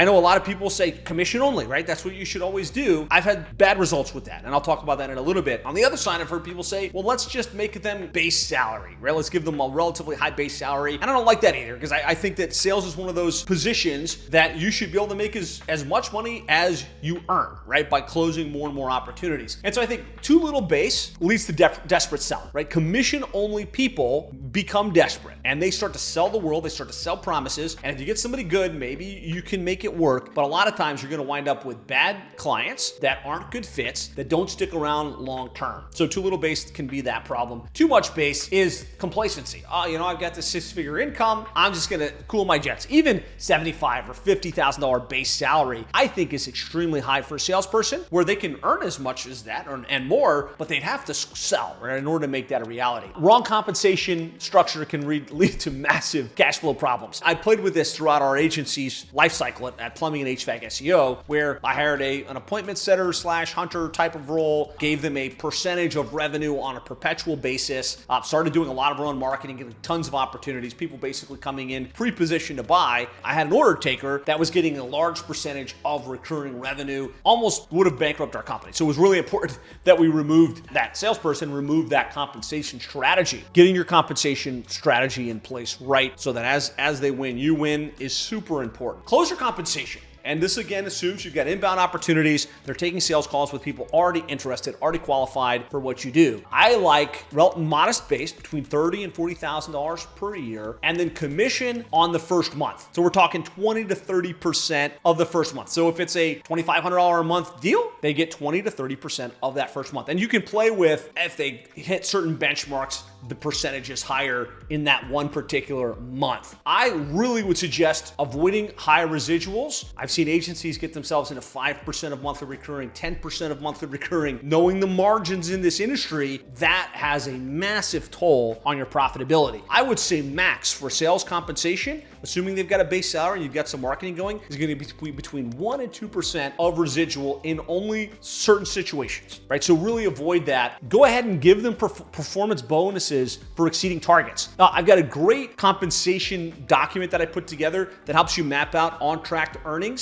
I know a lot of people say commission only, right? That's what you should always do. I've had bad results with that, and I'll talk about that in a little bit. On the other side, I've heard people say, well, let's just make them base salary, right? Let's give them a relatively high base salary. And I don't like that either, because I think that sales is one of those positions that you should be able to make as much money as you earn, right? By closing more and more opportunities. And so I think too little base leads to desperate selling, right? Commission only people become desperate and they start to sell the world. They start to sell promises. And if you get somebody good, maybe you can make it work. But a lot of times you're going to wind up with bad clients that aren't good fits, that don't stick around long term. So too little base can be that problem. Too much base is complacency. I've got this 6-figure income. I'm just going to cool my jets. Even $75,000 or $50,000 base salary, I think is extremely high for a salesperson, where they can earn as much as that and more, but they'd have to sell, right, in order to make that a reality. Wrong compensation structure can lead to massive cash flow problems. I played with this throughout our agency's life cycle at Plumbing and HVAC SEO, where I hired an appointment setter / hunter type of role, gave them a percentage of revenue on a perpetual basis, started doing a lot of our own marketing, getting tons of opportunities, people basically coming in pre-positioned to buy. I had an order taker that was getting a large percentage of recurring revenue, almost would have bankrupted our company. So it was really important that we removed that salesperson, removed that compensation strategy. Getting your compensation strategy in place right so that as they win, you win is super important. Close your compensation. And this again assumes you've got inbound opportunities. They're taking sales calls with people already interested, already qualified for what you do. I like modest base between $30,000 and $40,000 per year, and then commission on the first month. So we're talking 20 to 30% of the first month. So if it's a $2,500 a month deal, they get 20 to 30% of that first month. And you can play with, if they hit certain benchmarks, the percentage is higher in that one particular month. I really would suggest avoiding high residuals. I've seen agencies get themselves into 5% of monthly recurring, 10% of monthly recurring. Knowing the margins in this industry, that has a massive toll on your profitability. I would say max for sales compensation, assuming they've got a base salary and you've got some marketing going, is going to be between 1% and 2% of residual in only certain situations, right? So really avoid that. Go ahead and give them performance bonuses for exceeding targets. Now, I've got a great compensation document that I put together that helps you map out on-track earnings.